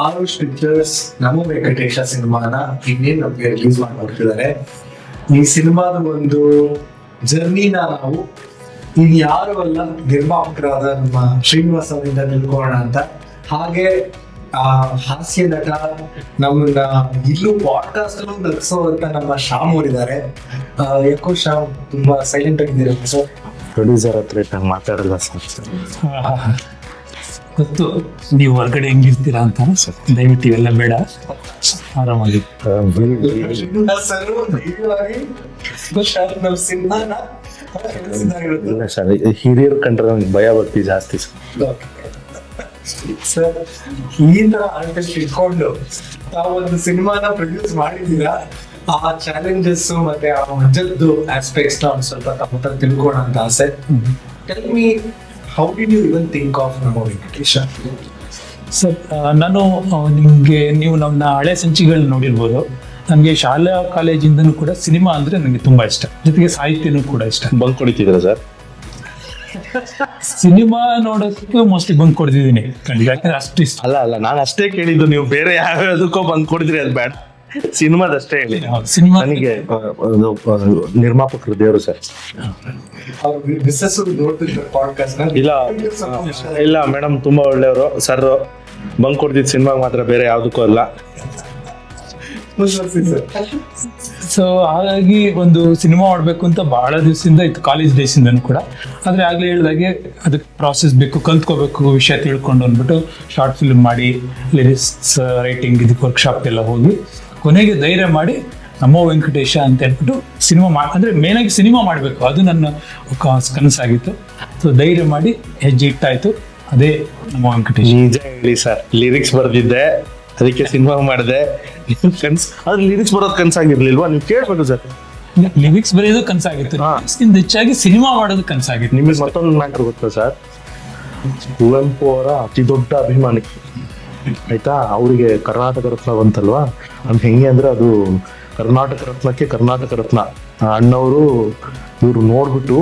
Arush pictures ನಮ್ಮ ವೆಂಕಟೇಶ ಸಿನಿಮಾನ ಇನ್ನೇನು ನಮಗೆ ರಿಲೀಸ್ ಮಾಡ್ಕೊಡ್ತಿದ್ದಾರೆ. ಈ ಸಿನಿಮಾದ ಒಂದು ಜರ್ನಿನ ನಾವು ಇನ್ಯಾರು ಅಲ್ಲ ನಿರ್ಮಾಪಕರಾದ ನಮ್ಮ ಶ್ರೀನಿವಾಸ್ ಅವರಿಂದ ನಿಲ್ಕೋಣ ಅಂತ. ಹಾಗೆ ಹಾಸ್ಯ ನಟ ನಮ್ಮನ್ನ ಇಲ್ಲೂ ಪಾಡ್ಕಾಸ್ಟ್ ಅಲ್ಲೂ ನಗಿಸೋಂತ ನಮ್ಮ ಶ್ಯಾಮ್ ಅವರಿದ್ದಾರೆ. ಯಾಕೋ ಶ್ಯಾಮ್ ತುಂಬಾ ಸೈಲೆಂಟ್ ಆಗಿದ್ದೀರ ಸರ್? ಪ್ರೊಡ್ಯೂಸರ್ ಹತ್ರ ಮಾತಾಡಲ್ಲ ಸರ್. ಗೊತ್ತು ನೀವು ಹೊರಗಡೆ ಹೆಂಗಿರ್ತೀರಾ ಅಂತ, ದಯವಿಟ್ಟು ಇವೆಲ್ಲ ಬೇಡ, ಆರಾಮಾಗಿ. ಇಲ್ಲ ಸರ್, ಹಿರಿಯರು ಕಂಡ್ರೆ ನನಗೆ ಭಯ ಭಕ್ತಿ ಜಾಸ್ತಿ ಸರ್. ಈ ತರ ಆರ್ಟಿಸ್ಟ್ ಇಟ್ಕೊಂಡು ತಾವೊಂದು ಸಿನಿಮಾನ ಪ್ರೊಡ್ಯೂಸ್ ಮಾಡಿದ್ದೀರಾ. ಆ ಚಾಲೆಂಜಸ್ ಮತ್ತೆ ಆ ಮಜದ್ದು ಆಸ್ಪೆಕ್ಟ್ಸ್ ನ ಒಂದು ಸ್ವಲ್ಪ ತಮ್ಮ ಹತ್ರ ತಿಳ್ಕೋಣ ಅಂತ ಆಸೆ. Tell me, how did you even think of ನಮ್ಮ ವೆಂಕಟೇಶ? ಸರ್, ನಾನು ನೀವು ನಮ್ಮ ಹಳೆ ಸಂಚಿಕೆಗಳನ್ನ ನೋಡಿರ್ಬೋದು. ನನಗೆ ಶಾಲಾ ಕಾಲೇಜಿಂದನೂ ಕೂಡ ಸಿನಿಮಾ ಅಂದರೆ ನನಗೆ ತುಂಬ ಇಷ್ಟ, ಜೊತೆಗೆ ಸಾಹಿತ್ಯನೂ ಕೂಡ ಇಷ್ಟ. ಬಂಕ್ ಹೊಡಿತಿದ್ರ ಸರ್? ಸಿನಿಮಾ ನೋಡೋದಕ್ಕೆ ಮೋಸ್ಟ್ಲಿ ಬಂಕ್ ಕೊಡ್ತಿದ್ದೀನಿ, ಯಾಕಂದ್ರೆ ಅಷ್ಟು ಇಷ್ಟ. ಅಲ್ಲ ನಾನು ಅಷ್ಟೇ ಕೇಳಿದ್ದು, ನೀವು ಬೇರೆ ಯಾವ್ಯಾವುದಕ್ಕೋ ಬಂಕ್ ಕೊಡಿದ್ರಿ ಅದು ಬೇಡ, ಸಿನಿಮಾದಷ್ಟೇ ಹೇಳಿ. ಸಿನಿಮಾ ನನಗೆ ನಿರ್ಮಾಪಕರು ದೇವರು ಸರ್. ಇಲ್ಲ ಮೇಡಮ್, ತುಂಬಾ ಒಳ್ಳೆಯವರು ಸರ್. ಬಂಕ್ ಕೊಡ್ತಿದ್ ಸಿನಿಮಾಗೆ ಮಾತ್ರ, ಬೇರೆ ಯಾವ್ದಕ್ಕೂ ಅಲ್ಲ. ಸೊ ಹಾಗಾಗಿ ಒಂದು ಸಿನಿಮಾ ಮಾಡಬೇಕು ಅಂತ ಬಹಳ ದಿವಸದಿಂದ ಇತ್ತು, ಕಾಲೇಜ್ ಡೇಸಿಂದನೂ ಕೂಡ. ಆದರೆ ಆಗಲೇ ಹೇಳಿದಾಗೆ ಅದಕ್ಕೆ ಪ್ರಾಸೆಸ್ ಬೇಕು, ಕಲ್ತ್ಕೋಬೇಕು, ವಿಷಯ ತಿಳ್ಕೊಂಡು ಅಂದ್ಬಿಟ್ಟು ಶಾರ್ಟ್ ಫಿಲ್ಮ್ ಮಾಡಿ, ಲಿರಿಕ್ಸ್ ರೈಟಿಂಗ್ ಇದಕ್ಕೆ ವರ್ಕ್ಶಾಪ್ ಎಲ್ಲ ಹೋಗಿ ಕೊನೆಗೆ ಧೈರ್ಯ ಮಾಡಿ ನಮ್ಮ ವೆಂಕಟೇಶ ಅಂತ ಹೇಳ್ಬಿಟ್ಟು ಸಿನಿಮಾ ಅಂದರೆ ಮೇನಾಗಿ ಸಿನಿಮಾ ಮಾಡಬೇಕು, ಅದು ನನ್ನ ಕನಸಾಗಿತ್ತು. ಸೊ ಧೈರ್ಯ ಮಾಡಿ ಹೆಜ್ಜೆ ಇಟ್ಟಾಯ್ತು, ಅದೇ ನಮ್ಮ ವೆಂಕಟೇಶ. ನಿಜ ಹೇಳಿ ಸರ್, ಲಿರಿಕ್ಸ್ ಬರ್ದಿದ್ದೆ, ಅದಕ್ಕೆ ಸಿನಿಮಾ ಮಾಡಿದೆ. ಆದ್ರೆ ಲಿರಿಕ್ಸ್ ಬರೋದು ಕನ್ಸಾಗಿರ್ಲಿಲ್ವಾ? ನೀವು ಕೇಳ್ಬೇಕು ಸರ್. ಲಿರಿಕ್ಸ್ ಬರೆಯೋದು ಕನಸಾಗಿತ್ತು, ಹೆಚ್ಚಾಗಿ ಸಿನಿಮಾ ಮಾಡೋದು ಕನಸಾಗಿತ್ತು. ನಿಮಗೆ ಮತ್ತೊಂದು ಮ್ಯಾಟರ್ ಗೊತ್ತಾ ಸರ್? ಕುವೆಂಪು ಅವರ ಅತಿ ದೊಡ್ಡ ಅಭಿಮಾನಿ, ಆಯ್ತಾ? ಅವರಿಗೆ ಕರ್ನಾಟಕ ರತ್ನ ಬಂತಲ್ವಾ, ಅದು ಹೆಂಗೆ ಅಂದ್ರೆ ಅದು ಕರ್ನಾಟಕ ರತ್ನಕ್ಕೆ ಕರ್ನಾಟಕ ರತ್ನ. ಅಣ್ಣವರು ಇವ್ರು ನೋಡ್ಬಿಟ್ಟು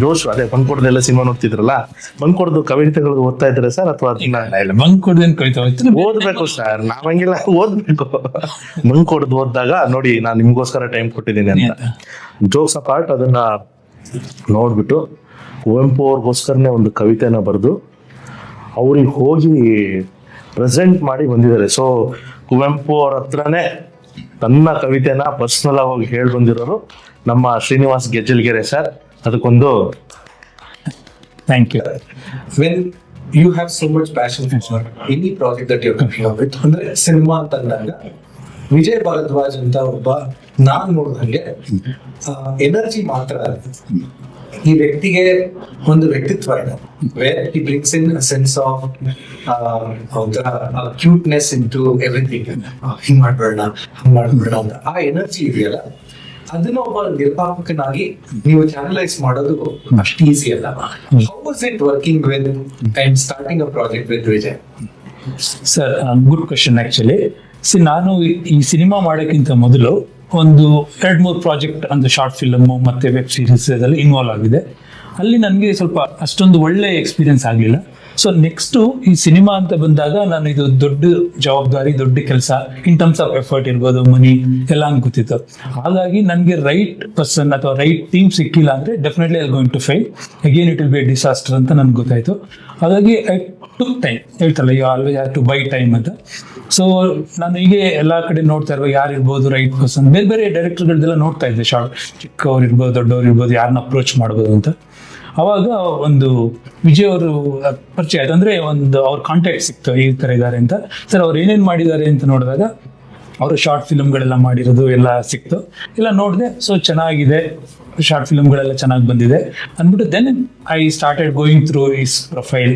ಜೋಶ್, ಅದೇ ಬಂದ್ಕೊಡ್ದೆಲ್ಲ ಸಿನಿಮಾ ನೋಡ್ತಿದ್ರಲ್ಲ, ಬಂದ್ಕೊಡ್ದು ಕವಿತೆಗಳು ಓದ್ತಾ ಇದ್ರೆ ಸರ್? ಅಥವಾ ಬಂದ್ಕೊಡ್ದೇನು ಕವಿತೆ ಓದ್ಬೇಕು ಸರ್? ನಾವಂಗಿಲ್ಲ, ಓದ್ಬೇಕು. ಬಂದ್ಕೊಡ್ದು ಓದಿದಾಗ ನೋಡಿ, ನಾನು ನಿಮ್ಗೋಸ್ಕರ ಟೈಮ್ ಕೊಟ್ಟಿದ್ದೀನಿ ಅಂತ. ಜೋಕ್ಸ್ ಅಪಾರ್ಟ್, ಅದನ್ನ ನೋಡ್ಬಿಟ್ಟು ಕುವೆಂಪು ಅವ್ರಿಗೋಸ್ಕರನೇ ಒಂದು ಕವಿತೆನ ಬರೆದು ಅವ್ರಿಗೆ ಹೋಗಿ ಪ್ರೆಸೆಂಟ್ ಮಾಡಿ ಬಂದಿದ್ದಾರೆ. ಸೊ ಕುವೆಂಪು ಅವ್ರ ಹತ್ರನೇ ತನ್ನ ಕವಿತೆನ ಪರ್ಸನಲ್ ಆಗಿ ಹೋಗಿ ಹೇಳಿ ಬಂದಿರೋರು ನಮ್ಮ ಶ್ರೀನಿವಾಸ್ ಗೆಜ್ಜಲ್ಗೆರೆ ಸರ್. ಅದಕ್ಕೊಂದು thank you. When you have so much passion for any project that you're coming up with, ಅಂದ್ರೆ ಸಿನಿಮಾ ಅಂತ ಅಂದಾಗ ವಿಜಯ್ ಭಾರದ್ವಾಜ್ ಅಂತ ಒಬ್ಬ ನಾನ್ ನೋಡಿದಂಗೆ ಎನರ್ಜಿ ಮಾತ್ರ ಈ ವ್ಯಕ್ತಿಗೆ ಒಂದು ವ್ಯಕ್ತಿತ್ವ ಇದೆ. Where he brings in sense of cuteness in to everything. ಹಿಂಗ್ ಮಾಡ್ಬೇಡ, ಹಂಗ್ ಮಾಡ್ಬೇಡ ಅಂತ ಆ ಎನರ್ಜಿ ಇದೆಯಲ್ಲ, ಅದನ್ನ ಒಬ್ಬ ನಿರ್ಮಾಪಕನಾಗಿ ನೀವು ಚಾನಲೈಸ್ ಮಾಡೋದು ಅಷ್ಟು ಈಸಿ ಅಲ್ಲ. How was it working with and starting a project with Vijay? Sir, good question. Actually ನಾನು ಈ ಸಿನಿಮಾ ಮಾಡೋಕ್ಕಿಂತ ಮೊದಲು ಒಂದು 2-3 ಪ್ರಾಜೆಕ್ಟ್, ಒಂದು ಶಾರ್ಟ್ ಫಿಲ್ಮ್ ಮತ್ತೆ ವೆಬ್ ಸೀರೀಸ್ ಅದೆಲ್ಲ ಇನ್ವಾಲ್ವ್ ಆಗಿದೆ. ಅಲ್ಲಿ ನನಗೆ ಸ್ವಲ್ಪ ಅಷ್ಟೊಂದು ಒಳ್ಳೆ ಎಕ್ಸ್ಪೀರಿಯನ್ಸ್ ಆಗಲಿಲ್ಲ. ಸೊ ನೆಕ್ಸ್ಟು ಈ ಸಿನಿಮಾ ಅಂತ ಬಂದಾಗ ನಾನು ಇದು ದೊಡ್ಡ ಜವಾಬ್ದಾರಿ, ದೊಡ್ಡ ಕೆಲಸ, ಇನ್ ಟರ್ಮ್ಸ್ ಆಫ್ ಎಫರ್ಟ್ ಇರ್ಬೋದು, ಮನಿ ಎಲ್ಲ ಅಂತ ಗೊತ್ತಿತ್ತು. ಹಾಗಾಗಿ ನನಗೆ ರೈಟ್ ಪರ್ಸನ್ ಅಥವಾ ರೈಟ್ ಟೀಮ್ ಸಿಕ್ಕಿಲ್ಲ ಅಂದರೆ definitely I going to fail, again it will be a disaster ಅಂತ ನನಗೆ ಗೊತ್ತಾಯಿತು. ಹಾಗಾಗಿ ಐ ಟುಕ್ ಟೈಮ್. ಹೇಳ್ತಲ್ಲ, you always have to buy time ಅಂತ. ಸೊ ನಾನು ಹೀಗೆ ಎಲ್ಲ ಕಡೆ ನೋಡ್ತಾ ಇರುವಾಗ ಯಾರು ಇರ್ಬೋದು ರೈಟ್ ಪರ್ಸನ್, ಬೇರೆ ಬೇರೆ ಡೈರೆಕ್ಟರ್ಗಳದ್ದೆಲ್ಲ ನೋಡ್ತಾ ಇದ್ದೆ, ಶಾರ್ಟ್ ಚಿಕ್ಕವ್ರು ಇರ್ಬೋದು, ದೊಡ್ಡವ್ರು ಇರ್ಬೋದು, ಯಾರನ್ನ ಅಪ್ರೋಚ್ ಮಾಡ್ಬೋದು ಅಂತ. ಅವಾಗ ಒಂದು ವಿಜಯ್ ಅವರು ಪರಿಚಯ ಆಯ್ತು, ಅಂದರೆ ಒಂದು ಅವ್ರ ಕಾಂಟ್ಯಾಕ್ಟ್ ಸಿಕ್ತು, ಈ ಥರ ಇದ್ದಾರೆ ಅಂತ. ಸರ್, ಅವ್ರು ಏನೇನು ಮಾಡಿದ್ದಾರೆ ಅಂತ ನೋಡಿದಾಗ ಅವರು ಶಾರ್ಟ್ ಫಿಲ್ಮ್ಗಳೆಲ್ಲ ಮಾಡಿರೋದು ಎಲ್ಲ ಸಿಕ್ತು, ಎಲ್ಲ ನೋಡಿದೆ. ಸೊ ಚೆನ್ನಾಗಿದೆ, ಶಾರ್ಟ್ ಫಿಲ್ಮ್ಗಳೆಲ್ಲ ಚೆನ್ನಾಗಿ ಬಂದಿದೆ ಅಂದ್ಬಿಟ್ಟು then I started going through his profile.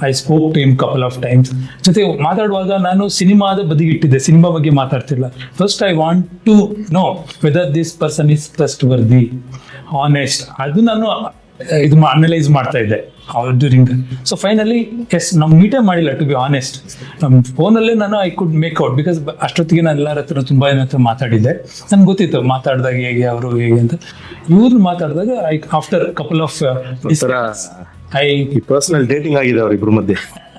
I spoke to him couple of times. ಜೊತೆ ಮಾತಾಡುವಾಗ ನಾನು ಸಿನಿಮಾದ ಬದಿಗಿಟ್ಟಿದ್ದೆ, ಸಿನಿಮಾ ಬಗ್ಗೆ ಮಾತಾಡ್ತಿಲ್ಲ. First I want to know whether this person is trustworthy, honest. ಅದು ನಾನು ಇದು ಅನಲೈಸ್ ಮಾಡ್ತಾ ಇದ್ದೆ ಡ್ಯೂರಿಂಗ್. ಸೊ ಫೈನಲಿ ಎಸ್, ನಾವು ಮೀಟೇ ಮಾಡಿಲ್ಲ ಟು ಬಿ ಆನೆಸ್ಟ್. ನಮ್ಮ ಫೋನಲ್ಲೇ ನಾನು I could make out, because ಅಷ್ಟೊತ್ತಿಗೆ ನಾನು ಎಲ್ಲರ ಹತ್ರ ತುಂಬ ಜನ ಹತ್ರ ಮಾತಾಡಿದ್ದೆ, ನನ್ಗೆ ಗೊತ್ತಿತ್ತು ಮಾತಾಡಿದಾಗ ಹೇಗೆ ಅವರು ಹೇಗೆ ಅಂತ. ಇವ್ರು ಮಾತಾಡಿದಾಗ after couple of personal dating ಆಗಿದೆ ಅವರಿಬ್ರು ಮಧ್ಯೆ.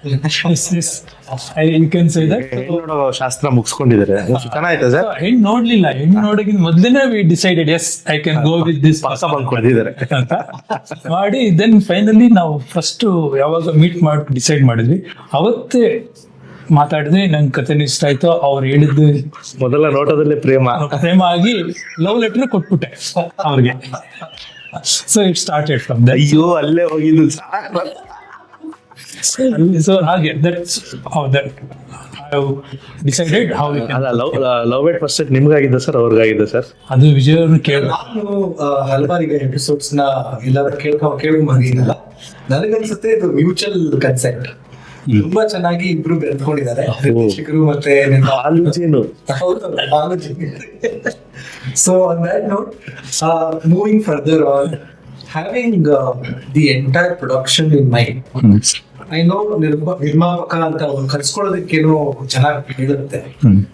You can say that. ಹೆಣ್ಣು ನೋಡೋ ಶಾಸ್ತ್ರ ಮುಗಿಸ್ಕೊಂಡಿದ್ದಾರೆ, ಚೆನ್ನಾಯ್ತಾ ಸರ್? ಹೆಣ್ಣು ನೋಡ್ಲಿಲ್ಲ, ಹೆಣ್ಣು ನೋಡೋಕ್ಕಿಂತ ಮೊದ್ಲೇನೆ we decided yes I can go with this ಪಕ್ಕ ಬಂಕ್ ಹೊಡೆದಿದ್ದಾರೆ ಅಂತ ಮಾಡಿ ದೆನ್ ಫೈನಲಿ ನಾವು ಫಸ್ಟ್ ಯಾವಾಗ ಮೀಟ್ ಮಾಡಿ ಡಿಸೈಡ್ ಮಾಡಿದ್ವಿ ಅವತ್ತೇ ಮಾತಾಡಿದ್ವಿ. ನಂಗೆ ಕಥೆ ಇಷ್ಟ ಆಯ್ತು, ಅವ್ರು ಹೇಳಿದ್ದು ಮೊದಲ ನೋಟದಲ್ಲಿ ಪ್ರೇಮ. ಪ್ರೇಮ ಆಗಿ ಲವ್ ಲೆಟರ್ ಕೊಟ್ಬಿಟ್ಟೆ ಅವ್ರಿಗೆ. So it started from that. ಅಯ್ಯೋ ಅಲ್ಲೇ ಹೋಗಿದ್ದು. ಸೊ ಹಾಗೆ that's how that I have decided how we can. Love at first sight ನಿಮ್ಗಾಗಿದ್ದ ಸರ್, ಅವ್ರಿಗಾಗಿದ್ದ ಸರ್? ಅದು ವಿಜಯ್ ಅವ್ರನ್ನ ಕೇಳ. ನಾನು ಹಲವಾರಿಗೆ ಎಪಿಸೋಡ್ಸ್ ನ ಎಲ್ಲರೂ ಕೇಳ್ಕೊಂಬಂದಿಲ್ಲ. ನನಗನ್ಸುತ್ತೆ ಇದು ಮ್ಯೂಚುವಲ್ ಕನ್ಸೆಂಟ್. ತುಂಬಾ ಚೆನ್ನಾಗಿ ಇಬ್ರು ಬೆಳೆದುಕೊಂಡಿದ್ದಾರೆ, ನಿರ್ದೇಶಕರು ಮತ್ತೆ so on that note, moving further on, having the entire production in mind, I know ನಿರ್ಮಾಪಕ ಅಂತ ಅವ್ರು ಕರ್ಸ್ಕೊಳ್ಳೋದಕ್ಕೇನೋ ಚೆನ್ನಾಗಿ ಹೇಳುತ್ತೆ,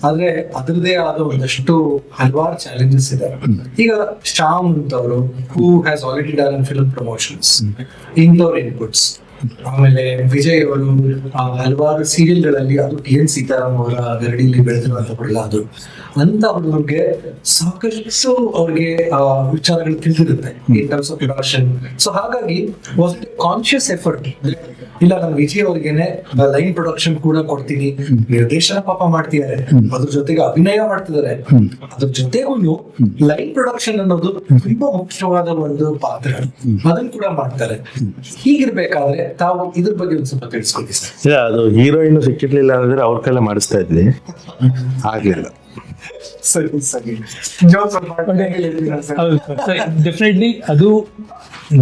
ಆದ್ರೆ ಅದ್ರದ್ದೇ ಆದ ಒಂದಷ್ಟು ಹಲವಾರು ಚಾಲೆಂಜಸ್ ಇದೆ. ಈಗ ಶ್ಯಾಮ್ ಅಂತವರು who has already done film promotions, indoor inputs, ಆಮೇಲೆ ವಿಜಯ್ ಅವರು ಹಲವಾರು ಸೀರಿಯಲ್ಗಳಲ್ಲಿ, ಅದು ಎನ್ ಸೀತಾರಾಮ್ ಅವರ ಗರಡಿಲಿ ಬೆಳೆದಿರುವಂತ ಹುಡುಗ, ಅಂತ ಹುಡುಗರಿಗೆ ಸಾಕಷ್ಟು ಅವ್ರಿಗೆ ವಿಚಾರಗಳು ತಿಳಿದಿರುತ್ತೆ in terms of production. So ಹಾಗಾಗಿ ವಾಸ್ ಇಟ್ ಕಾನ್ಶಿಯಸ್ ಎಫರ್ಟ್, ಇಲ್ಲ ನಾನು ವಿಜಯ್ ಅವ್ರಿಗೆನೆ ಲೈನ್ ಪ್ರೊಡಕ್ಷನ್ ಕೂಡ ಕೊಡ್ತೀನಿ, ನಿರ್ದೇಶನ ಪಾಪ ಮಾಡ್ತಿದ್ದಾರೆ, ಅದ್ರ ಜೊತೆಗೆ ಅಭಿನಯ ಮಾಡ್ತಿದ್ದಾರೆ, ಅದ್ರ ಜೊತೆಗೂ ಲೈನ್ ಪ್ರೊಡಕ್ಷನ್ ಅನ್ನೋದು ತುಂಬಾ ಮುಖ್ಯವಾದ ಒಂದು ಪಾತ್ರ, ಅದನ್ನ ಕೂಡ ಮಾಡ್ತಾರೆ. ಹೀಗಿರ್ಬೇಕಾದ್ರೆ ತಾವು ಇದ್ರ ಬಗ್ಗೆ ಒಂದು ಸ್ವಲ್ಪ ತಿಳಿಸ್ಕೊಡಿ ಸರ್. ಅದು ಹೀರೋಯಿನ್ ಸಿಕ್ಕಿರ್ಲಿಲ್ಲ ಅಂದ್ರೆ ಅವ್ರ ಕೈಲೇ ಮಾಡಿಸ್ತಾ ಇದ್ವಿ, ಆಗ್ಲಿಲ್ಲ. ಸರಿ ಸರಿ, ಡೆಫಿನೆಟ್ಲಿ ಅದು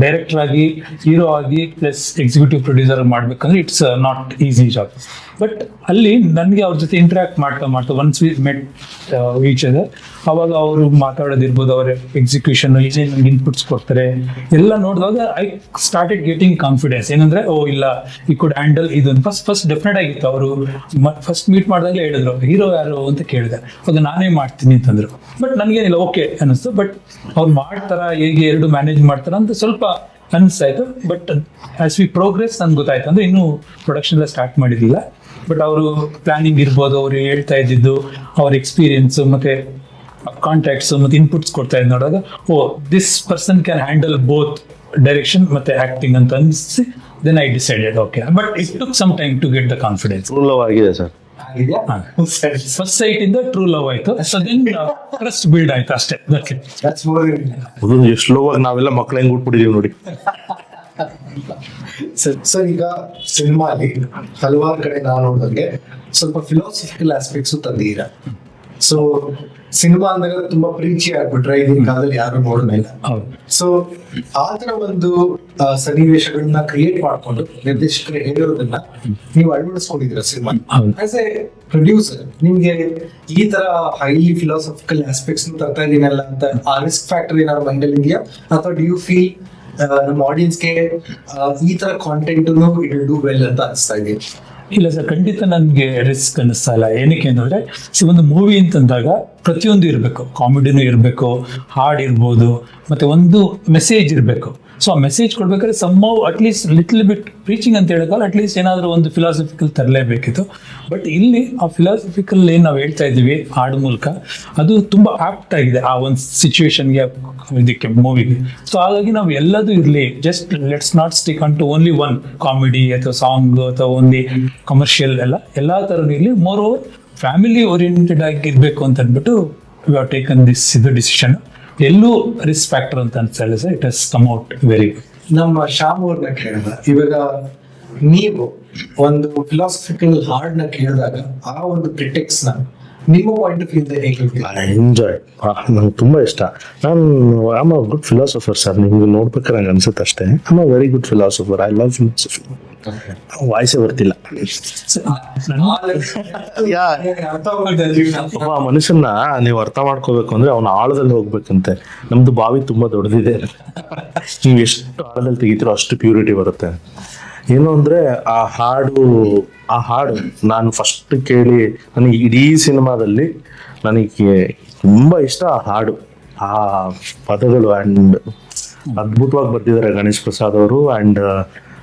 ಡೈರೆಕ್ಟರ್ ಆಗಿ, ಹೀರೋ ಆಗಿ, ಪ್ಲಸ್ ಎಕ್ಸಿಕ್ಯೂಟಿವ್ ಪ್ರೊಡ್ಯೂಸರ್ ಮಾಡ್ಬೇಕಂದ್ರೆ it's not easy job. But ಅಲ್ಲಿ ನನಗೆ ಅವ್ರ ಜೊತೆ ಇಂಟ್ರಾಕ್ಟ್ ಮಾಡ್ತಾ once we met each other, ಅವಾಗ ಅವರು ಮಾತಾಡೋದಿರ್ಬೋದು, ಅವರ ಎಕ್ಸಿಕ್ಯೂಷನ್ ಏನೇನು ನನಗೆ ಇನ್ಪುಟ್ಸ್ ಕೊಡ್ತಾರೆ ಎಲ್ಲ ನೋಡಿದಾಗ ಐ ಸ್ಟಾರ್ಟೆಡ್ ಗೆಟಿಂಗ್ ಕಾನ್ಫಿಡೆನ್ಸ್. ಏನಂದ್ರೆ ಓ ಇಲ್ಲ, ಈ ಕುಡ್ ಹ್ಯಾಂಡಲ್ ಇದೊಂದು ಫಸ್ಟ್ ಡೆಫಿನೆಟ್ ಆಗಿತ್ತು. ಅವರು ಫಸ್ಟ್ ಮೀಟ್ ಮಾಡಿದಾಗಲೇ ಹೇಳಿದ್ರು ಹೀರೋ ಯಾರು ಅಂತ ಕೇಳಿದೆ, ಅವಾಗ ನಾನೇ ಮಾಡ್ತೀನಿ ಅಂತಂದ್ರು. ಬಟ್ ನನಗೇನಿಲ್ಲ, ಓಕೆ ಅನ್ನಿಸ್ತು. ಬಟ್ ಅವ್ರು ಮಾಡ್ತಾರ, ಹೇಗೆ ಎರಡು ಮ್ಯಾನೇಜ್ ಮಾಡ್ತಾರ ಅಂತ ಸ್ವಲ್ಪ ಅನಿಸ್ತಾಯಿತ್ತು. ಬಟ್ ಆಸ್ ವಿ ಪ್ರೋಗ್ರೆಸ್ ನನ್ಗೆ ಗೊತ್ತಾಯ್ತು, ಅಂದ್ರೆ ಇನ್ನೂ ಪ್ರೊಡಕ್ಷನ್ ಎಲ್ಲ ಸ್ಟಾರ್ಟ್ ಮಾಡಿರಲಿಲ್ಲ. ಬಟ್ ಅವರು ಪ್ಲಾನಿಂಗ್ ಇರ್ಬೋದು, ಅವರು ಹೇಳ್ತಾ ಇದ್ದಿದ್ದು, ಅವ್ರ ಎಕ್ಸ್ಪೀರಿಯನ್ಸ್ ಮತ್ತೆ ಕಾಂಟ್ಯಾಕ್ಟ್ಸ್ ಮತ್ತೆ ಇನ್ಪುಟ್ಸ್ ಕೊಡ್ತಾ ಇದ್ದು ನೋಡಿದಾಗ, oh this person can handle both direction ಮತ್ತೆ ಆಕ್ಟಿಂಗ್ ಅಂತ ಅನಿಸಿ then I decided okay. But it took some time to get the confidence. True love ಆಗಿದೆ ಸರ್. ಫಸ್ಟ್ ಸೈಟ್ ಇಂದ ಟ್ರೂ ಲವ್ ಆಯ್ತು, ಸೊ ದೆನ್ ಟ್ರಸ್ಟ್ ಬಿಲ್ಡ್ ಆಯ್ತು ಅಷ್ಟೇ. ಎಷ್ಟು low ಆಗಿ ನಾವೆಲ್ಲ ಮಕ್ಳು ಹೆಂಗ್ ಉಟ್ಬಿಟ್ಟಿದೀವಿ ನೋಡಿ. ಸರ್, ಈಗ ಸಿನಿಮಾಲಿ ಹಲವಾರು ಕಡೆ ನಾವು ನೋಡಿದಂಗೆ ಸ್ವಲ್ಪ ಫಿಲಾಸಫಿಕಲ್ ಆಸ್ಪೆಕ್ಟ್ಸ್ ತಂದಿದ್ದೀರಾ. ಸೊ ಸಿನಿಮಾ ಅಂದಾಗ ತುಂಬಾ ಪ್ರೀತಿ ಆಗ್ಬಿಟ್ರೆ ಈಗಿನ ಕಾಲದಲ್ಲಿ ಯಾರು ನೋಡಿಲ್ಲ. ಸೊ ಆ ತರ ಒಂದು ಸನ್ನಿವೇಶಗಳನ್ನ ಕ್ರಿಯೇಟ್ ಮಾಡ್ಕೊಂಡು ನಿರ್ದೇಶಕರು ಹೇಳಿರೋದನ್ನ ನೀವು ಅಳವಡಿಸ್ಕೊಂಡಿದ್ದೀರಾ ಸಿನಿಮಾ. ಆಸ್ ಎ ಪ್ರೊಡ್ಯೂಸರ್ ನಿಮ್ಗೆ ಈ ತರ ಹೈಲಿ ಫಿಲಾಸಫಿಕಲ್ ಆಸ್ಪೆಕ್ಟ್ಸ್ ತರ್ತಾ ಇದೀನಲ್ಲ ಅಂತ ಆ ರಿಸ್ಕ್ ಫ್ಯಾಕ್ಟರ್ ಏನಾದ್ರು ಮೈಂಡ್ ಅಲ್ಲಿ ಇದೆಯಾ, ಅಥವಾ ಡು ಯು ಫೀಲ್ ನಮ್ಮ ಆಡಿಯನ್ಸ್ಗೆ ಈ ತರ content it will do well ಅಂತ ಅನಿಸ್ತಾ ಇದೆ? ಇಲ್ಲ ಸರ್, ಖಂಡಿತ ನನಗೆ ರಿಸ್ಕ್ ಅನ್ನಿಸ್ತಾ ಇಲ್ಲ. ಏನಕ್ಕೆ ಅಂತಂದ್ರೆ ಒಂದು ಮೂವಿ ಅಂತಂದಾಗ ಪ್ರತಿಯೊಂದು ಇರಬೇಕು, ಕಾಮಿಡಿನೂ ಇರಬೇಕು, ಹಾಡ್ ಇರ್ಬೋದು, ಮತ್ತೆ ಒಂದು ಮೆಸೇಜ್ ಇರಬೇಕು. ಸೊ ಆ ಮೆಸೇಜ್ ಕೊಡ್ಬೇಕಾದ್ರೆ ಸಮ್ಮೌ ಅಟ್ಲೀಸ್ಟ್ ಲಿಟ್ಲ್ ಬಿಟ್ ಪ್ರೀಚಿಂಗ್ ಅಂತ ಹೇಳೋಕ್ಕಲ್ಲ, ಅಟ್ಲೀಸ್ಟ್ ಏನಾದರೂ ಒಂದು ಫಿಲಾಸಫಿಕಲ್ ತರಲೇಬೇಕಿತ್ತು. ಬಟ್ ಇಲ್ಲಿ ಆ ಫಿಲಾಸಫಿಕಲ್ ಏನು ನಾವು ಹೇಳ್ತಾ ಇದ್ದೀವಿ ಹಾಡು ಮೂಲಕ, ಅದು ತುಂಬ ಆಪ್ಟ್ ಆಗಿದೆ ಆ ಒಂದು ಸಿಚುವೇಶನ್ಗೆ, ಇದಕ್ಕೆ ಮೂವಿಗೆ. ಸೊ ಹಾಗಾಗಿ ನಾವು ಎಲ್ಲದೂ ಇರಲಿ, just let's not stick on to only one comedy ಅಥವಾ ಸಾಂಗ್ ಅಥವಾ ಓನ್ಲಿ ಕಮರ್ಷಿಯಲ್, ಎಲ್ಲ ಥರನೂ ಇರಲಿ. ಮೋರ್ ಓವರ್ ಫ್ಯಾಮಿಲಿ ಓರಿಯೆಂಟೆಡ್ ಆಗಿ ಇರಬೇಕು ಅಂತ ಅಂದ್ಬಿಟ್ಟು we have taken this decision. ಎಲ್ಲೂ ರಿಸ್ಕ್ ಫ್ಯಾಕ್ಟರ್ ಅಂತ ಅನ್ಸಲ್ಲ sir, it has come out very good. ನಮ್ಮ ಶ್ಯಾಮ್ ಅವ್ರನ್ನ ಕೇಳಿದ, ಇವಾಗ ನೀವು ಒಂದು ಫಿಲಾಸಫಿಕಲ್ ಹಾರ್ಡ್ ನ ಕೇಳಿದಾಗ ಆ ಒಂದು ಕ್ರಿಟಿಕ್ಸ್ ನ ನಿಮ್ಮ ಪಾಯಿಂಟ್ ಆಫ್ ವ್ಯೂ ಎಂಜಾಯ್, ನಂಗೆ ತುಂಬಾ ಇಷ್ಟ. ನಾನು am a good philosopher sir, ನಿಮ್ಗೆ ನೋಡ್ಬೇಕಾದ್ರೆ ನಂಗೆ ಅನ್ಸುತ್ತೆ ಅಷ್ಟೇ. Am a very good philosopher, I love philosophy. ವಾಯ್ಸೇ ಬರ್ತಿಲ್ಲ. ಒಬ್ಬ ಮನುಷ್ಯನ ನೀವು ಅರ್ಥ ಮಾಡ್ಕೋಬೇಕು ಅಂದ್ರೆ ಅವನ ಆಳದಲ್ಲಿ ಹೋಗ್ಬೇಕಂತೆ. ನಮ್ದು ಬಾವಿ ತುಂಬಾ ದೊಡ್ಡದಿದೆ, ನೀವು ಎಷ್ಟು ಆಳದಲ್ಲಿ ತೆಗಿತೀರೋ ಅಷ್ಟು ಪ್ಯೂರಿಟಿ ಬರುತ್ತೆ. ಏನು ಅಂದ್ರೆ ಆ ಹಾಡು ನಾನು ಫಸ್ಟ್ ಕೇಳಿ, ನನಗೆ ಇಡೀ ಸಿನಿಮಾದಲ್ಲಿ ನನಗೆ ತುಂಬಾ ಇಷ್ಟ ಆ ಹಾಡು, ಆ ಪದಗಳು. ಅಂಡ್ ಅದ್ಭುತವಾಗಿ ಬರ್ತಿದ್ದಾರೆ ಗಣೇಶ್ ಪ್ರಸಾದ್ ಅವರು. ಅಂಡ್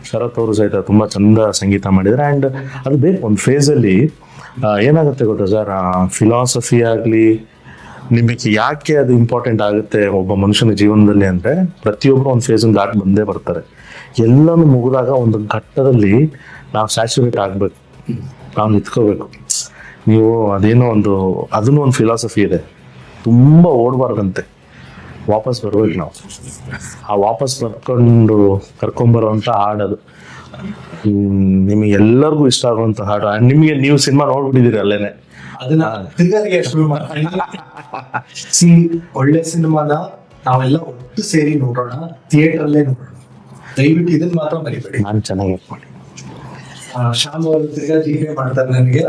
ಶರತ್ ಅವರು ಸಹಿತ ತುಂಬಾ ಚಂದ ಸಂಗೀತ ಮಾಡಿದ್ದಾರೆ. ಆ್ಯಂಡ್ ಅದು ಬೇಕು ಒಂದು ಫೇಸಲ್ಲಿ ಏನಾಗುತ್ತೆ ಗೊತ್ತಾ ಸರ್, ಫಿಲಾಸಫಿ ಆಗಲಿ ನಿಮಗೆ ಯಾಕೆ ಅದು ಇಂಪಾರ್ಟೆಂಟ್ ಆಗುತ್ತೆ ಒಬ್ಬ ಮನುಷ್ಯನ ಜೀವನದಲ್ಲಿ ಅಂದರೆ, ಪ್ರತಿಯೊಬ್ಬರು ಒಂದು ಫೇಸನ್ನು ದಾಟಿ ಬಂದೇ ಬರ್ತಾರೆ. ಎಲ್ಲನೂ ಮುಗಿದಾಗ ಒಂದು ಘಟ್ಟದಲ್ಲಿ ನಾವು ಸ್ಯಾಚುರೇಟ್ ಆಗಬೇಕು, ನಾವು ನಿಂತ್ಕೋಬೇಕು. ನೀವು ಅದೇನೋ ಒಂದು ಅದನ್ನು ಒಂದು ಫಿಲಾಸಫಿ ಇದೆ, ತುಂಬ ಓಡಬಾರ್ದಂತೆ, ವಾಪಸ್ ಬರ್ಬೇಕು ನಾವು. ಆ ವಾಪಸ್ ಕರ್ಕೊಂಬರೋಂಥ ಹಾಡದು ನಿಮಗೆ ಎಲ್ಲರಿಗೂ ಇಷ್ಟ ಆಗುವಂಥ ಹಾಡು. ಆ್ಯಂಡ್ ನಿಮಗೆ ನೀವು ಸಿನಿಮಾ ನೋಡ್ಬಿಟ್ಟಿದ್ದೀರಿ ಅಲ್ಲೇನೆ, ಅದನ್ನ ತಿರ್ಗಾರಿಗೆ ಶುರು ಮಾಡಿ ಒಳ್ಳೆ ಸಿನಿಮಾನ ನಾವೆಲ್ಲ ಒಟ್ಟು ಸೇರಿ ನೋಡೋಣ, ಥಿಯೇಟರ್ ಅಲ್ಲೇ ನೋಡೋಣ. ದಯವಿಟ್ಟು ಇದನ್ನ ಮಾತ್ರ ಮರಿಬೇಡಿ. ನಾನು ಚೆನ್ನಾಗಿ ಮಾಡಿ ಶ್ಯಾಮ್ ಅವರು ತಿರ್ಗಾ ಜೀವನ ಮಾಡ್ತಾರೆ ನನಗೆ,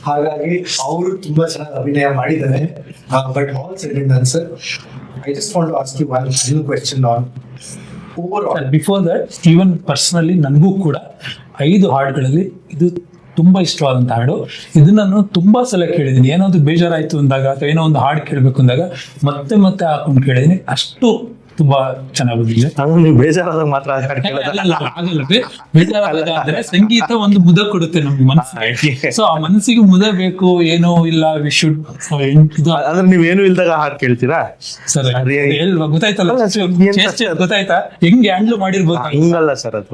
ಹಾಗಾಗಿ ಅವರು ತುಂಬಾ ಚೆನ್ನಾಗಿ ಅಭಿನಯ ಮಾಡಿದ್ದಾರೆ. But all said and done sir, I just want to ask you one final question on over before that even personally ನನಗೂ ಕೂಡ 5 ಹಾಡುಗಳಲ್ಲಿ ಇದು ತುಂಬಾ ಇಷ್ಟವಾದಂತ ಹಾಡು. ಇದನ್ನ ನಾನು ತುಂಬಾ ಸಲ ಕೇಳಿದ್ದೀನಿ. ಏನೋ ಒಂದು ಬೇಜಾರಾಯ್ತು ಅಂದಾಗ ಅಥವಾ ಏನೋ ಒಂದು ಹಾಡು ಕೇಳಬೇಕು ಅಂದಾಗ ಮತ್ತೆ ಮತ್ತೆ ಹಾಕೊಂಡು ಕೇಳಿದ್ದೀನಿ. ಅಷ್ಟು ತುಂಬಾ ಚೆನ್ನಾಗಿ ಬಂದಿದೆ. ಅದು ನೀವು ಬೇಜಾರಾದಾಗ ಮಾತ್ರ ಹಾಡು ಕೇಳೋದು. ಆಗಲ್ಲ, ಬೇಜಾರಾದ್ರೆ ಸಂಗೀತ ಒಂದು ಮುದ ಕೊಡುತ್ತೆ ನಮ್ಗೆ ಮನಸ್ಸಿಗೆ. ಸೊ ಆ ಮನಸ್ಸಿಗೆ ಮುದ ಬೇಕು, ಏನೋ ಇಲ್ಲ ವಿ ಶುಡ್ ಇದು ಅಂದ್ರೆ ನೀವೇನು ಇಲ್ದಾಗ ಹಾಡು ಕೇಳ್ತೀರಾ ಸರ್? ಗೊತ್ತಾಯ್ತಲ್ಲ, ಗೊತ್ತಾಯ್ತಾ ಹೆಂಗೆ ಹ್ಯಾಂಡ್ಲ್ ಮಾಡಿರ್ಬೋದು. ಹಂಗಲ್ಲ ಸರ್, ಅದು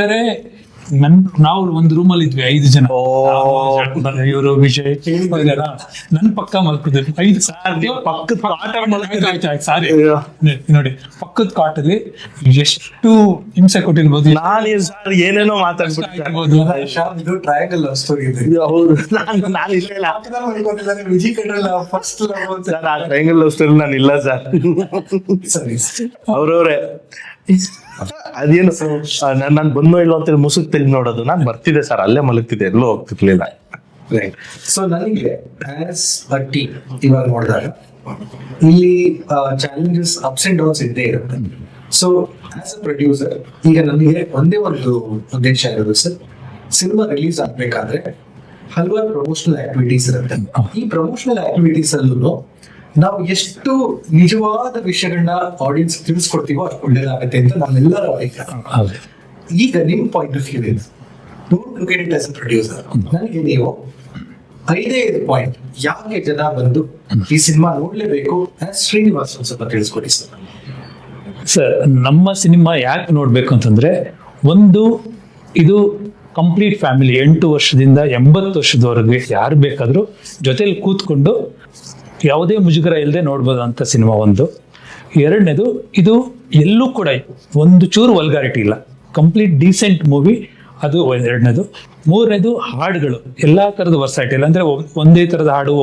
ಬೇರೆ ನಾವು ಒಂದು ರೂಮ್ ಅಲ್ಲಿ ಇದ್ವಿ 5 ಜನ. ಇವರು ವಿಜಯ್ ನನ್ ಪಕ್ಕ ಮಲ್ಕಿದ್ವಿ 5 ಸಾರಿ ನೋಡಿ, ಪಕ್ಕದ ಕಾಟಲ್ಲಿ ಎಷ್ಟು ಹಿಂಸೆ ಕೊಟ್ಟಿರ್ಬೋದು. ನಾನು ಸರ್ ಏನೇನೋ ಮಾತಾಡ್ಬಿಟ್ಟಿರ್ಬೋದು. ಇದು ಟ್ರಯಾಂಗಲ್ ಲವ್ ಸ್ಟೋರಿ ಇದೆ. ನಾನು ಇಲ್ಲ ವಿಜಯ್ ಕಡ್ರಲ್ಲ ಫಸ್ಟ್ ಸರ್, ಆ ಟ್ರಯಾಂಗಲ್ ಲವ್ ಸ್ಟೋರಿ ನಾನು ಇಲ್ಲ ಸರ್. ಸರಿ, ಅವ್ರವ್ರೆ ಅದೇನು ನಾನು ಬಂದೋ ಇಲ್ಲ ಅಂತೇಳಿ ಮುಸುಕ್ ತೆಗೆದು ನೋಡೋದು. ನಾನು ಬರ್ತಿದ್ದೆ ಸರ್, ಅಲ್ಲೇ ಮಲಗ್ತಿದ್ದೆ, ಎಲ್ಲೂ ಹೋಗ್ತಿರ್ಲಿಲ್ಲ. ಸೊ ನನಗೆ ಆಸ್ ಅ ಟೀಮ್ ಇವಾಗ ನೋಡಿದಾಗ ಇಲ್ಲಿ ಚಾಲೆಂಜಸ್ ಅಪ್ಸ್ ಅಂಡ್ ಡೌನ್ಸ್ ಇದ್ದೇ ಇರುತ್ತೆ. ಸೊ ಆಸ್ ಅ ಪ್ರೊಡ್ಯೂಸರ್ ಈಗ ನನಗೆ ಒಂದೇ ಒಂದು ಉದ್ದೇಶ ಇರೋದು ಸರ್, ಸಿನಿಮಾ ರಿಲೀಸ್ ಆಗ್ಬೇಕಾದ್ರೆ ಹಲವಾರು ಪ್ರಮೋಷನಲ್ ಆಕ್ಟಿವಿಟೀಸ್ ಇರುತ್ತೆ. ಈ ಪ್ರಮೋಷನಲ್ ಆಕ್ಟಿವಿಟೀಸ್ ಅಲ್ಲೂ ನಾವು ಎಷ್ಟು ನಿಜವಾದ ವಿಷಯಗಳನ್ನ ಆಡಿಯನ್ಸ್ ತಿಳಿಸ್ಕೊಡ್ತೀವೋ ಅಷ್ಟು ಒಳ್ಳೇದಾಗುತ್ತೆ ಅಂತ ನಮ್ಮೆಲ್ಲರ ಅಭಿಪ್ರಾಯ. ಈಗ ನಿಮ್ ಪಾಯಿಂಟ್ ಆಫ್ ವ್ಯೂ ಇದೆ, don't look at it as a producer. ನನಗೆ ನೀವು 5 ಪಾಯಿಂಟ್ ಯಾಕೆ ಜನ ಬಂದು ಈ ಸಿನಿಮಾ ನೋಡ್ಲೇಬೇಕು ಶ್ರೀನಿವಾಸ್ ಒಂದು ಸ್ವಲ್ಪ ತಿಳಿಸ್ಕೊಡಿ ಸರ್. ಸರ್, ನಮ್ಮ ಸಿನಿಮಾ ಯಾಕೆ ನೋಡ್ಬೇಕು ಅಂತಂದ್ರೆ, ಒಂದು ಇದು ಕಂಪ್ಲೀಟ್ ಫ್ಯಾಮಿಲಿ 8 ವರ್ಷದಿಂದ 80 ವರ್ಷದವರೆಗೆ ಯಾರು ಬೇಕಾದ್ರೂ ಜೊತೆಲಿ ಕೂತ್ಕೊಂಡು ಯಾವುದೇ ಮುಜುಗರ ಇಲ್ಲದೆ ನೋಡ್ಬೋದು ಅಂತ ಸಿನಿಮಾ ಒಂದು. 2ನೇದು, ಇದು ಎಲ್ಲೂ ಕೂಡ ಒಂದು ಚೂರು ವಲ್ಗಾರಿಟಿ ಇಲ್ಲ, ಕಂಪ್ಲೀಟ್ ಡೀಸೆಂಟ್ ಮೂವಿ, ಅದು 2ನೇದು. 3ನೇದು, ಹಾಡುಗಳು ಎಲ್ಲಾ ತರದ ವರ್ಸೈಟಿ ಇಲ್ಲ, ಅಂದ್ರೆ ಒಂದೇ ತರದ ಹಾಡು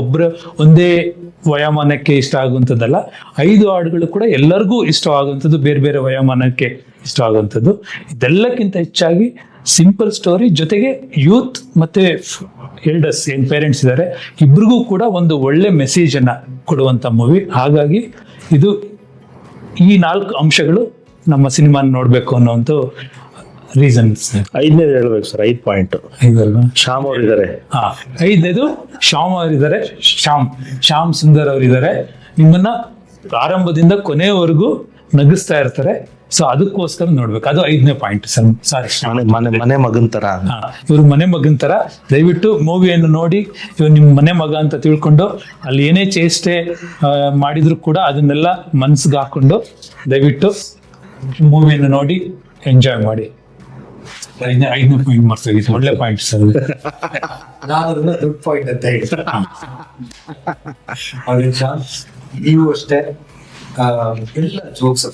ಒಂದೇ ವಯೋಮಾನಕ್ಕೆ ಇಷ್ಟ ಆಗುವಂಥದ್ದಲ್ಲ. 5 ಹಾಡುಗಳು ಕೂಡ ಎಲ್ಲರಿಗೂ ಇಷ್ಟವಾಗುವಂಥದ್ದು, ಬೇರೆ ಬೇರೆ ವಯೋಮಾನಕ್ಕೆ ಇಷ್ಟವಾಗುವಂಥದ್ದು. ಇದೆಲ್ಲಕ್ಕಿಂತ ಹೆಚ್ಚಾಗಿ ಸಿಂಪಲ್ ಸ್ಟೋರಿ, ಜೊತೆಗೆ ಯೂತ್ ಮತ್ತೆ ಎಲ್ಡರ್ಸ್ ಏನ್ ಪೇರೆಂಟ್ಸ್ ಇದ್ದಾರೆ ಇಬ್ರಿಗೂ ಕೂಡ ಒಂದು ಒಳ್ಳೆ ಮೆಸೇಜ್ ಅನ್ನ ಕೊಡುವಂತ ಮೂವಿ. ಹಾಗಾಗಿ ಇದು ಈ 4 ಅಂಶಗಳು ನಮ್ಮ ಸಿನಿಮಾ ನೋಡ್ಬೇಕು ಅನ್ನೋ ಒಂದು ರೀಸನ್ಸ್. 5ನೇದು ಹೇಳ್ಬೇಕು ಸರ್, 5 ಪಾಯಿಂಟ್. ಶ್ಯಾಮ್ ಅವ್ರು ಇದ್ದಾರೆ. 5ನೇದು ಶ್ಯಾಮ್ ಅವರಿದ್ದಾರೆ, ಶ್ಯಾಮ್ ಸುಂದರ್ ಅವರಿದ್ದಾರೆ. ನಿಮ್ಮನ್ನ ಆರಂಭದಿಂದ ಕೊನೆಯವರೆಗೂ ನಗಿಸ್ತಾ ಇರ್ತಾರೆ. ಸೊ ಅದಕ್ಕೋಸ್ಕರ ನೋಡ್ಬೇಕು, ಅದು 5ನೇ ಪಾಯಿಂಟ್ ಸರ್. ಸಾರಿ, ಮನೆ ಮಗನ್ ತರ. ಇವ್ರು ಮನೆ ಮಗನ್ ತರ. ದಯವಿಟ್ಟು ಮೂವಿಯನ್ನು ನೋಡಿ, ಇವ್ರು ನಿಮ್ ಮನೆ ಮಗ ಅಂತ ತಿಳ್ಕೊಂಡು ಅಲ್ಲಿ ಏನೇ ಚೇಷ್ಟೆ ಮಾಡಿದ್ರು ಕೂಡ ಅದನ್ನೆಲ್ಲ ಮನ್ಸಿಗೆ ಹಾಕೊಂಡು ದಯವಿಟ್ಟು ಮೂವಿಯನ್ನು ನೋಡಿ ಎಂಜಾಯ್ ಮಾಡಿ. 5ನೇ ಪಾಯಿಂಟ್ ಮಾಡ್ತೀವಿ, ಒಳ್ಳೆ ಪಾಯಿಂಟ್ ಸರ್. ನಾನು ಅದನ್ನ ದೊಡ್ಡ ಪಾಯಿಂಟ್ ಅಂತ ಹೇಳಿ ನೀವು ಅಷ್ಟೇ ಎಲ್ಲ ಜೋಕ್ಸ್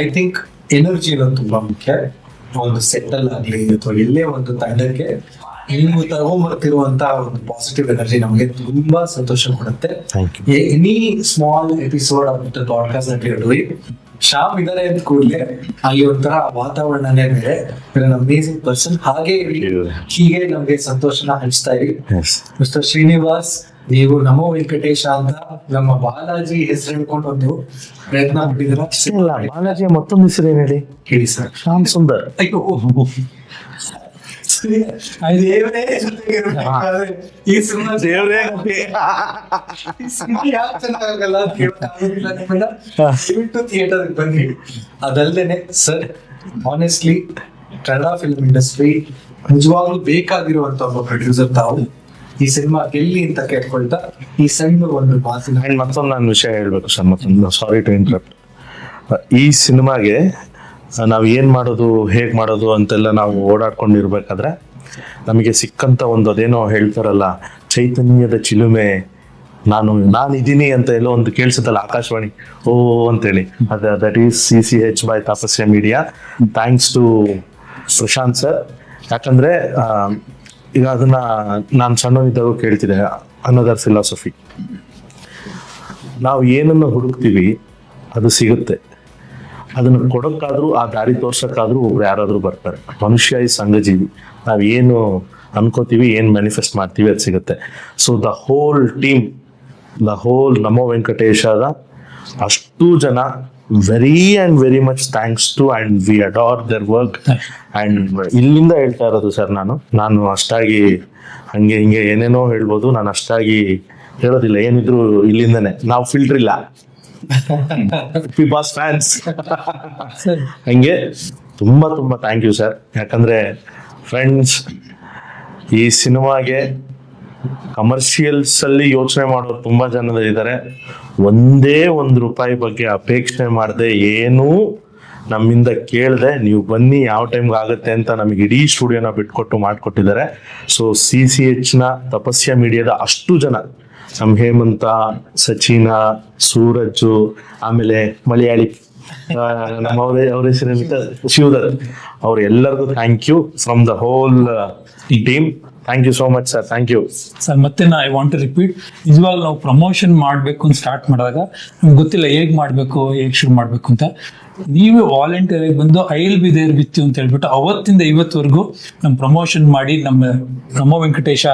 ಐ ಥಿಂಕ್ ಎನರ್ಜಿ ಅನ್ನೋದು ತುಂಬಾ ಮುಖ್ಯ. ಒಂದು ಸೆಟಲ್ ಆಗ್ಲಿ ಅಥವಾ ಎಲ್ಲೇ ಒಂದು ತಂಡಕ್ಕೆ ನೀವು ತಗೊಂಡ್ಬರ್ತಿರುವಂತ ಒಂದು ಪಾಸಿಟಿವ್ ಎನರ್ಜಿ ನಮಗೆ ತುಂಬಾ ಸಂತೋಷ ಕೊಡುತ್ತೆ. Any small episode of the podcast that you are doing, Shyam ಇದಾರೆ ಅಂತ ಕೂಡಲೇ ಅಲ್ಲಿ ಒಂಥರ ವಾತಾವರಣನೇ ಬೇರೆ, ಅಮೇಸಿಂಗ್ ಪರ್ಸನ್. ಹೀಗೆ ನಮ್ಗೆ ಸಂತೋಷನ ಹಂಚ್ತಾ ಇರಿ. ಮಿಸ್ಟರ್ ಶ್ರೀನಿವಾಸ್, ನೀವು ನಮೋ ವೆಂಕಟೇಶ ಅಂತ ನಮ್ಮ ಬಾಲಾಜಿ ಹೆಸರು ಹೇಳ್ಕೊಂಡು ಒಂದು ಪ್ರಯತ್ನ ಮಾಡಿದಿರ. ಬಾಲಾಜಿಯ ಮತ್ತೊಂದು ಹೆಸರು ಏನ್ ಹೇಳಿ? ಹೇಳಿ ಸರ್. ಶ್ಯಾಮ್ ಸುಂದರ್. ಅಯ್ಯೋ, ದೇವರೇ ಜೊತೆಗಿರ್ಬೇಕಾದ್ರೆ ಈ ಸಿನಿಮಾ ದೇವ್ರೇ ಯಾಕೆ ಚೆನ್ನಾಗಲ್ಲ ದಯವಿಟ್ಟು ಥಿಯೇಟರ್ ಬನ್ನಿ. ಅದಲ್ದೇನೆ sir, honestly Kannada film industry ನಿಜವಾಗ್ಲೂ ಬೇಕಾಗಿರುವಂತ ಒಬ್ಬ ಪ್ರೊಡ್ಯೂಸರ್ ತಾವು. ಈ ಸಿನಿಮಾ ಗೆಲ್ಲಿ ಅಂತ ಕೇಳ್ಕೊಳ್ತಾ ಈ ಸಣ್ಣ ಒಂದು ಮಾತಿನ ಅಂಡ್ ಮತ್ತೊಂದು ನಾನು ವಿಷಯ ಹೇಳ್ಬೇಕು ಸರ್, ಮತ್ತೊಂದು ಸಾರಿ ಟು ಇಂಟ್ರಪ್ಟ್. ಈ ಸಿನಿಮಾಗೆ ನಾವು ಏನ್ ಮಾಡೋದು ಹೇಗ್ ಮಾಡೋದು ಅಂತೆಲ್ಲ ನಾವು ಓಡಾಡ್ಕೊಂಡಿರ್ಬೇಕಾದ್ರೆ ನಮಗೆ ಸಿಕ್ಕಂತ ಒಂದು ಅದೇನೋ ಹೇಳ್ತಾರಲ್ಲ, ಚೈತನ್ಯದ ಚಿಲುಮೆ, ನಾನಿದ್ದೀನಿ ಅಂತ ಎಲ್ಲೋ ಒಂದು ಕೇಳಿಸುತ್ತಲ್ಲ ಆಕಾಶವಾಣಿ ಓ ಅಂತೇಳಿ, that is CCH by Tapasya media. Thanks to Prashanth sir. ಯಾಕಂದ್ರೆ ಈಗ ಅದನ್ನ ನಾನು ಸಣ್ಣನಿದ್ದಾಗ ಕೇಳ್ತಿದ್ದೆ, ಅನ್ನೋದರ್ ಫಿಲಾಸಫಿ, ನಾವು ಏನನ್ನು ಹುಡುಕ್ತೀವಿ ಅದು ಸಿಗುತ್ತೆ, ಅದನ್ನು ಕೊಡೋಕ್ಕಾದ್ರೂ ಆ ದಾರಿ ತೋರ್ಸಕ್ಕಾದ್ರೂ ಒಬ್ರು ಯಾರಾದ್ರೂ ಬರ್ತಾರೆ. ಮನುಷ್ಯ ಈ ಸಂಘಜೀವಿ, ನಾವು ಏನು ಅನ್ಕೋತೀವಿ, ಏನು ಮ್ಯಾನಿಫೆಸ್ಟ್ ಮಾಡ್ತೀವಿ ಅದು ಸಿಗುತ್ತೆ. So the whole team, the whole Namo ವೆಂಕಟೇಶದ ಅಷ್ಟು ಜನ, very much thanks to, and we adore their work. And ಇಲ್ಲಿಂದ ಹೇಳ್ತಾ ಇರೋದು ಸರ್, ನಾನು ಅಷ್ಟಾಗಿ ಹಂಗೆ ಹಿಂಗೆ ಏನೇನೋ ಹೇಳ್ಬೋದು, ನಾನು ಅಷ್ಟಾಗಿ ಹೇಳೋದಿಲ್ಲ, ಏನಿದ್ರು ಇಲ್ಲಿಂದನೇ, ನಾವು ಫಿಲ್ಟರ್ ಇಲ್ಲ, ಬಾಸ್ ಫ್ಯಾನ್ಸ್. ಹಂಗೆ ತುಂಬಾ ಥ್ಯಾಂಕ್ ಯು ಸರ್. ಯಾಕಂದ್ರೆ ಫ್ರೆಂಡ್ಸ್, ಈ ಸಿನಿಮಾಗೆ ಕಮರ್ಷಿಯಲ್ಸ್ ಅಲ್ಲಿ ಯೋಚನೆ ಮಾಡೋರು ತುಂಬಾ ಜನ ಇದ್ದಾರೆ. ಒಂದೇ ₹1 ಬಗ್ಗೆ ಅಪೇಕ್ಷೆ ಮಾಡದೆ, ಏನೂ ನಮ್ಮಿಂದ ಕೇಳದೆ, ನೀವು ಬನ್ನಿ ಯಾವ ಟೈಮ್ಗೆ ಆಗುತ್ತೆ ಅಂತ ನಮಗೆ ಇಡೀ ಸ್ಟುಡಿಯೋನ ಬಿಟ್ಕೊಟ್ಟು ಮಾಡಿಕೊಟ್ಟಿದ್ದಾರೆ. ಸೊ CCH ನ ತಪಸ್ಯ ಮೀಡಿಯಾದ ಅಷ್ಟು ಜನ, ನಮ್ಮ ಹೇಮಂತ, ಸಚಿನ, ಸೂರಜ್, ಆಮೇಲೆ ಮಲಯಾಳಿ ನಮ್ಮ ಅವ್ರ ಹೆಸರು ಶಿವದತ್, ಅವ್ರೆಲ್ಲರಿಗೂ thank you from the whole team. Thank you so much sir, thank you sir. ಮತ್ತೆ ಐ ವಾಂಟ್ ಟು ರಿಪೀಟ್, ನಿಜವಾಗ್ಲೂ ನಾವು ಪ್ರಮೋಷನ್ ಮಾಡಬೇಕು ಅಂತ ಸ್ಟಾರ್ಟ್ ಮಾಡಿದಾಗ ನಮ್ಗೆ ಗೊತ್ತಿಲ್ಲ ಹೇಗೆ ಮಾಡಬೇಕು, ಹೇಗೆ ಶುರು ಮಾಡಬೇಕು ಅಂತ. ನೀವೇ ವಾಲಂಟಿಯರ್ ಆಗಿ ಬಂದು I will be there with you ಅಂತ ಹೇಳ್ಬಿಟ್ಟು ಅವತ್ತಿಂದ ಇವತ್ತವರೆಗೂ ನಮ್ಮ ಪ್ರಮೋಷನ್ ಮಾಡಿ ನಮ್ಮ ನಮೋ ವೆಂಕಟೇಶ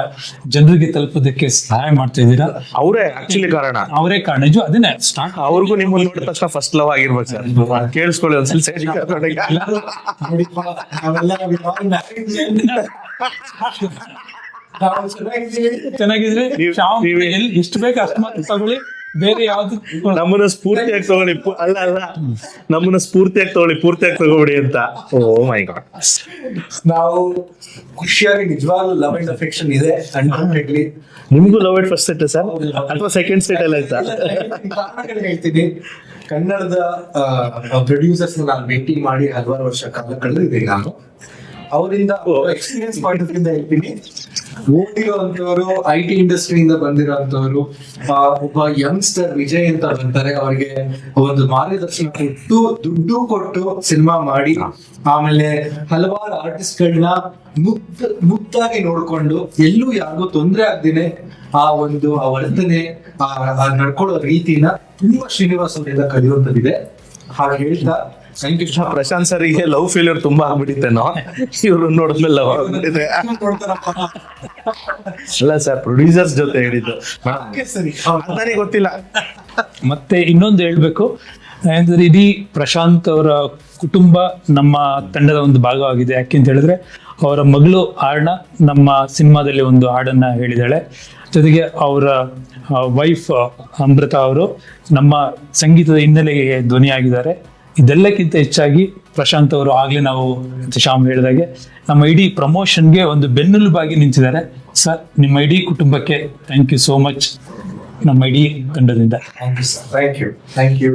ಜನರಿಗೆ ತಲುಪೋದಕ್ಕೆ ಸಹಾಯ ಮಾಡ್ತಾ ಇದ್ದೀರಾ. ಅವರೇ ಆಕ್ಚುಲಿ ಕಾರಣ, ಅವರೇ ಕಾರಣ. ನಿಜ ಅದನ್ನೇ ಸ್ಟಾರ್ಟ್ ಅವ್ರಿಗೂ ನಿಮ್ಮನ್ನು ನೋಡಿದ ತಕ್ಷಣ ಫಸ್ಟ್ ಲವ್ ಆಗಿರ್ಬೇಕು ಸರ್. ಕೇಳಿಸ್ಕೊಳ್ಳಿ ಒಂದ್ಸಲ. ಚೆನ್ನಾಗಿದ್ರೆ ಎಷ್ಟು ಬೇಕು ಅಷ್ಟು ಮಾತ್ರ ತಗೊಳ್ಳಿ, ಬೇರೆ ಯಾವ್ದು ನಮ್ಮನ್ನ ಸ್ಫೂರ್ತಿಯಾಗಿ ತಗೊಳ್ಳಿ, ನಮ್ಮನ್ನ ಸ್ಫೂರ್ತಿಯಾಗಿ ತಗೊಳ್ಳಿ, ಪೂರ್ತಿಯಾಗಿ ತಗೋಬಿಡಿ ಅಂತ. ಓ ಮೈ ಗಾಡ್, ನಾವು ಖುಷಿಯಾಗಿ ನಿಜವಾಗ್ಲೂ ಲವ್ ಅಂಡ್ ಅಫೆಕ್ಷನ್ ಇದೆ. ಅನ್ಫಾರ್ಚುನೇಟ್ಲಿ ನಿಮ್ಗೂ love at first set sir, ಅಥವಾ ಸೆಕೆಂಡ್ ಸೆಟ್ ಎಲ್ಲ ಆಯ್ತಾ? ಕಾರಣಗಳು ಹೇಳ್ತೀನಿ. ಕನ್ನಡದ ಪ್ರೊಡ್ಯೂಸರ್ಸ್ ನಾನು ಭೇಟಿ ಮಾಡಿ ಹಲವಾರು ವರ್ಷ ಕಾಲ ಕಳೆದಿದ್ದೀನಿ ನಾನು. ಅವರಿಂದ ಎಕ್ಸ್ಪೀರಿಯನ್ಸ್ ಪಾಯಿಂಟ್ ಆಫ್ ಇಂದ ಹೇಳ್ತೀನಿ. ಓದಿರುವಂತವರು, IT ಇಂಡಸ್ಟ್ರಿಯಿಂದ ಬಂದಿರೋಂಥವ್ರು, ಒಬ್ಬ ಯಂಗ್ಸ್ಟರ್ ವಿಜಯ್ ಅಂತ ಬರ್ತಾರೆ, ಅವ್ರಿಗೆ ಒಂದು ಮಾರ್ಗದರ್ಶನ ಕೊಟ್ಟು, ದುಡ್ಡು ಕೊಟ್ಟು ಸಿನಿಮಾ ಮಾಡಿ, ಆಮೇಲೆ ಹಲವಾರು ಆರ್ಟಿಸ್ಟ್ಗಳನ್ನ ಮುಕ್ತಾಗಿ ನೋಡ್ಕೊಂಡು, ಎಲ್ಲೂ ಯಾರಿಗೂ ತೊಂದರೆ ಆಗ್ದೇನೆ ಆ ವರ್ತನೆ, ಆ ನಡ್ಕೊಳ್ಳೋ ರೀತಿನ ತುಂಬಾ ಶ್ರೀನಿವಾಸ್ ಅವರಿಂದ ಕಲಿಯುವಂತದ್ದಿದೆ. ಹಾಗೆ ಹೇಳ್ತಾ ಪ್ರಶಾಂತ್ ಸರ್ಗೆ ಲವ್ ಫೇಲ್ಯೂರ್ ತುಂಬಾ ಆಗ್ಬಿಟ್ಟಿತ್ತೇನೋ, ಇವ್ರು ನೋಡಿದ್ಮೇಲೆ ಲವ್ ಆಗ್ಬಿಟ್ಟಿದೆ. ಅಲ್ಲ ಸರ್, ಪ್ರೊಡ್ಯೂಸರ್ಸ್ ಜೊತೆ ಹೇಳಿದ್ದು ನನಗೆ ಗೊತ್ತಿಲ್ಲ. ಮತ್ತೆ ಇನ್ನೊಂದು ಹೇಳ್ಬೇಕು ಅಂದ್ರೆ, ಇಡೀ ಪ್ರಶಾಂತ್ ಅವರ ಕುಟುಂಬ ನಮ್ಮ ತಂಡದ ಒಂದು ಭಾಗವಾಗಿದೆ. ಯಾಕೆ ಅಂತ ಹೇಳಿದ್ರೆ, ಅವರ ಮಗಳು ಆರ್ಣ ನಮ್ಮ ಸಿನಿಮಾದಲ್ಲಿ ಒಂದು ಹಾಡನ್ನ ಹೇಳಿದಾಳೆ. ಜೊತೆಗೆ ಅವರ ವೈಫ್ ಅಮೃತ ಅವರು ನಮ್ಮ ಸಂಗೀತದ ಹಿನ್ನೆಲೆಗೆ ಧ್ವನಿಯಾಗಿದ್ದಾರೆ. ಇದೆಲ್ಲಕ್ಕಿಂತ ಹೆಚ್ಚಾಗಿ ಪ್ರಶಾಂತ್ ಅವರು ಆಗ್ಲೇ ನಾವು ಶ್ಯಾಮ್ ಹೇಳಿದಾಗೆ ನಮ್ಮ ಇಡೀ ಪ್ರಮೋಷನ್ಗೆ ಒಂದು ಬೆನ್ನೆಲುಬಾಗಿ ನಿಂತಿದ್ದಾರೆ. ಸರ್, ನಿಮ್ಮ ಇಡೀ ಕುಟುಂಬಕ್ಕೆ ಥ್ಯಾಂಕ್ ಯು ಸೋ ಮಚ್ ನಮ್ಮ ಇಡೀ ತಂಡದಿಂದ. ಥ್ಯಾಂಕ್ ಯು.